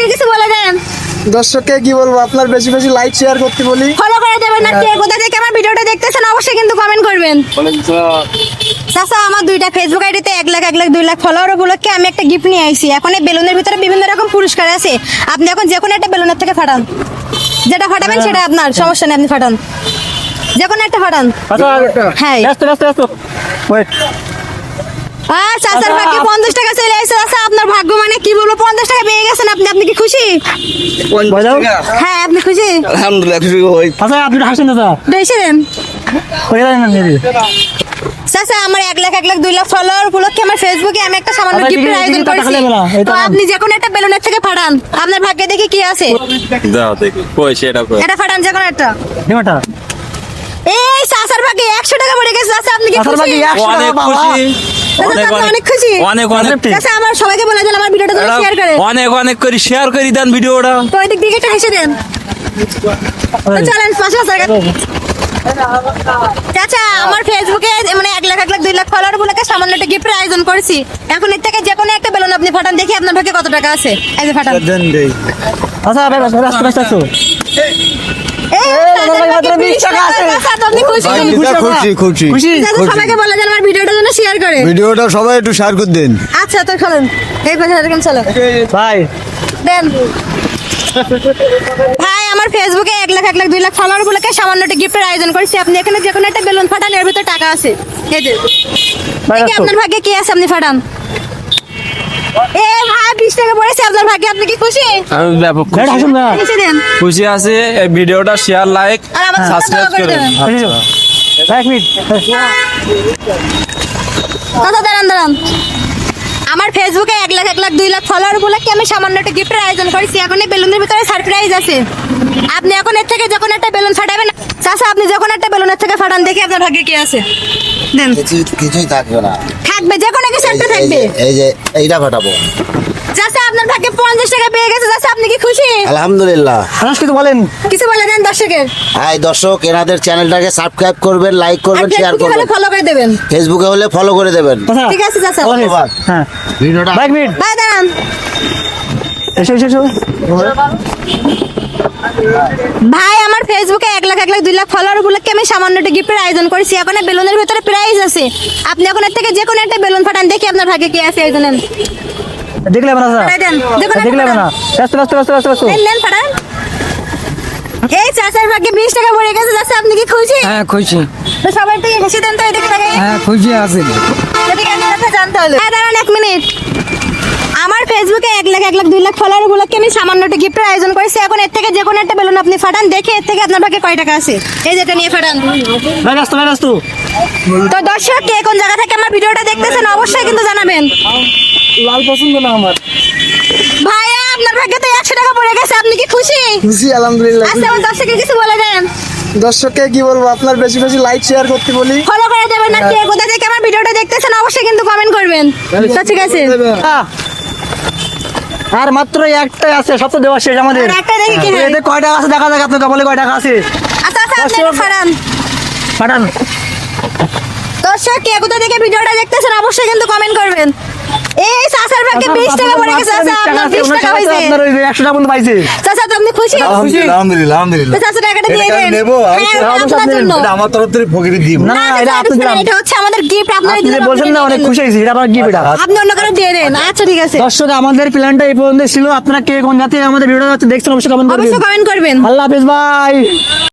দর্শককে কিছু বলে দেন। দর্শককে কি বলবো, আপনার বেশি বেশি লাইক শেয়ার করতে বলি, ফলো করে দেবেন। আর কে কোথা থেকে আমার ভিডিওটা দেখতেছেন অবশ্যই কিন্তু কমেন্ট করবেন। চাচা, আমার দুইটা ফেসবুক আইডিতে 1 লাখ 1 লাখ 2 লাখ ফলোয়ার উপলক্ষে আমি একটা গিফট নিয়ে আইছি। এখন এই বেলুনের ভিতরে বিভিন্ন রকম পুরস্কার আছে। আপনি এখন যে কোনো একটা বেলুনের থেকে ফাটান, যেটা ফাটাবেন সেটা আপনার, সমস্যা নেই, আপনি ফাটান, যে কোনো একটা ফাটান। হ্যাঁ ওয়েট, চাচার ভাগ্যে 50 টাকা চলে আসছে। চাচা, আপনার ভাগ্য মানে কি বলবো, 50 টাকা পেয়ে গেছেন আপনি। আপনি কি খুশি? হ্যাঁ, আপনি খুশি? আলহামদুলিল্লাহ খুশি হই। আচ্ছা আপনি হাসেন না বেশি দেন। হয়ে যায় না দিদি। চাচা, আমার 1 লাখ 1 লাখ 2 লাখ ফলোয়ার উপলক্ষে আমার ফেসবুকে আমি একটা সামান্য আচ্ছা, গিফটের আয়োজন টাকা করেছি। নেবে না, এটা তো নাম। আপনি যে কোনো একটা বেলুনের থেকে ফাটান, আপনার ভাগ্যে দেখি কি আছে। দাও দেখি কই সেটা কই এটা ফাটান, যে কোনো একটা। ডিমাটা এই চাচার ভাগ্যে 100 টাকা পড়ে গেছে। চাচা, আপনি কি চাচার খুশি? ভাগ্যে 100 অনেক বাবা। খুশি চাচা, আপনি অনেক খুশি? অনেক অনেক চাচা, আমার সবাইকে বলে দেন আমার ভিডিওটা যেন শেয়ার করে। অনেক অনেক করে শেয়ার করে দেন ভিডিওটা। তো এদিক দিকে একটা হেসে দেন। তো চলেন 500 টাকা। চাচা, আমার ফেসবুকে মানে 1 লাখ 1 লাখ 2 লাখ ফলোয়ার উপলক্ষে সামান্য একটা গিফটের আয়োজন করেছি। এখন এর থেকে যে কোনো একটা বেলুন আপনি ফাটান, দেখি আপনার ভাগ্যে কত টাকা আছে। এই যে ফাটান। আচ্ছা রাস্তা রাস্তা এই চাচার ভাগ্যে 20 টাকা আছে। চাচা, আপনি খুশি? খুশি খুশি খুশি চাচা, সবাইকে বলে দেন আমার ভিডিওটা যেন শেয়ার করে। ভিডিওটা সবাই একটু শেয়ার করে দেন। আচ্ছা, তো চলেন এই কথা এরকম চলো ভাই। দেন। ভাই, আমার ফেসবুকে 1 লাখ 1 লাখ 2 লাখ ফলোয়ার উপলক্ষে সামান্য একটা গিফটের আয়োজন করেছি। আপনি এখানে যে কোনো একটা বেলুন ফাটান, এর ভিতরে টাকা আছে। এই যে ভাই, দেখি আপনার ভাগ্যে কি আছে, আপনি ফাটান। এ ভাই, 20 টাকা পড়েছে আপনার ভাগ্যে। আপনি কি খুশি? আমি ব্যাপক ভাই হাসুন না। খুশি দেন। খুশি আছে। এই ভিডিওটা শেয়ার লাইক আর আমার সাথে সাবস্ক্রাইব দোয়া করে করেন। দেবেন। এক মিনিট। কথা দাঁড়ান দাঁড়ান। আমার ফেসবুকে 1 লাখ 1 লাখ 2 লাখ ফলোয়ার উপলক্ষে আমি সামান্য একটা গিফটের আয়োজন করেছি। এখন এই বেলুনের ভিতরে সারপ্রাইজ আছে। আপনি এখন এর থেকে যখন একটা বেলুন ফাটাবেন, চাচা আপনি যখন একটা বেলুনের থেকে ফাটান, দেখি আপনার ভাগ্যে কি আছে। দেন। কিছুই থাকবে না, থাকবে, যে কোনো কিছু একটা থাকবে। এই যে এইটা ফাটাবো। চাচা, আপনার ভাগ্যে 50 টাকা পেয়ে গেছে। চাচা, আপনি কি খুশি? আলহামদুলিল্লাহ। আনাস কিছু বলেন। কিছু বলে দেন দর্শকের। হাই দর্শক, এনাদের চ্যানেলটাকে সাবস্ক্রাইব করবেন, লাইক আর করবেন, শেয়ার ফেসবুকে হলে করবেন, ফলো করে দেবেন। ফেসবুকে হলে ফলো করে দেবেন। আচ্ছা ঠিক আছে চাচা। ধন্যবাদ। হ্যাঁ ভিডিওটা ভাই এক মিনিট। ভাই দাঁড়ান। এসো এসো এসো। ভাই, আমার ফেসবুকে 1 লাখ 1 লাখ 2 লাখ ফলোয়ার উপলক্ষে আমি সামান্য একটা গিফটের আয়োজন করেছি। এখন এই বেলুনের ভিতরে প্রাইজ আছে। আপনি এখন এর থেকে যে কোনো একটা বেলুন ফাটান, দেখি আপনার ভাগ্যে কি আছে। এই যে নেন। দেখলে না স্যার, ফাটাই দেন। যে কোনো একটা দেখলে ফাটান। না। ব্যস্ত ব্যস্ত ব্যস্ত ব্যস্ত ব্যস্ত। নেন, নেন, ফাটান। এই চাচার ভাগ্যে 20 টাকা পড়ে গেছে। চাচা, আপনি কি খুশি? হ্যাঁ খুশি, তো সবাই একটু হেসে দেন তো এদিকে তাকাই। হ্যাঁ খুশি আছি। এদিকে আমি কথা জানতে হলো। হ্যাঁ, দাঁড়ান 1 মিনিট। আমার ফেসবুকে 1 লাখ 1 লাখ 2 লাখ ফলোয়ার উপলক্ষে আমি সামান্য একটা গিফটের আয়োজন করেছি। এখন এর থেকে যে কোনো একটা বেলুন আপনি ফাটান, দেখে এর থেকে আপনার ভাগ্যে কয় টাকা আছে। এই যেটা নিয়ে ফাটান। ভাই ব্যস্ত ভাই ব্যস্ত। তো দর্শক, কে কোন জায়গা থেকে আমার ভিডিওটা দেখতেছেন অবশ্যই কিন্তু জানাবেন। লাল পছন্দ না আমার। ভাইয়া, আপনার ভাগ্যে তো 100 টাকা পড়ে গেছে। আপনি কি খুশি? খুশি আলহামদুলিল্লাহ। আচ্ছা, আমার দর্শকের কিছু বলে দেন। দর্শককে কি বলবো, আপনার বেশি বেশি লাইক শেয়ার করতে বলি, ফলো করে দেবেন। আর কে কোথা থেকে আমার ভিডিওটা দেখতেছেন অবশ্যই কিন্তু কমেন্ট করবেন। তো ঠিক আছে। আর মাত্র একটাই আছে, সব তো দেওয়া শেষ আমাদের। আর একটা দেখি কি হয়। এতে কয় টাকা আছে দেখা যাক, আপনি বলে কয় টাকা আছে। আচ্ছা আচ্ছা, আপনি একটু ফাটান। পাঠান। দর্শক, কে কোথা থেকে ভিডিওটা দেখতেছেন অবশ্যই কিন্তু কমেন্ট করবেন। এই চাচার ভাগ্যে 20 টাকা পড়ে গেছে। চাচা, আপনার 20 টাকা হয়েছে। আপনার ওই 100 টাকা পর্যন্ত পাইছে। চাচা, তো আপনি খুশি? আলহামদুলিল্লাহ আলহামদুলিল্লাহ। তো চাচা, টাকাটা দিয়ে এটা আমি দেন। নেবো, হ্যাঁ, আপনার জন্য। এটা আমার তরফ থেকে ফকিরি দিব। না না, এটা আপনি দিলাম। এটা হচ্ছে আমাদের গিফট। আপনারা আপনি যে বলছেন না অনেক খুশি হয়েছি, এটা আপনার গিফট। এটা আপনি অন্য কারো দিয়ে দেন। আচ্ছা, ঠিক আছে। দর্শক, আমাদের প্ল্যানটা এই পর্যন্ত ছিল। আপনারা কে কোন জাতি আমাদের ভিডিওটা দেখছেন অবশ্যই কমেন্ট করবেন। অবশ্যই কমেন্ট করবেন। আল্লাহ হাফেজ ভাই।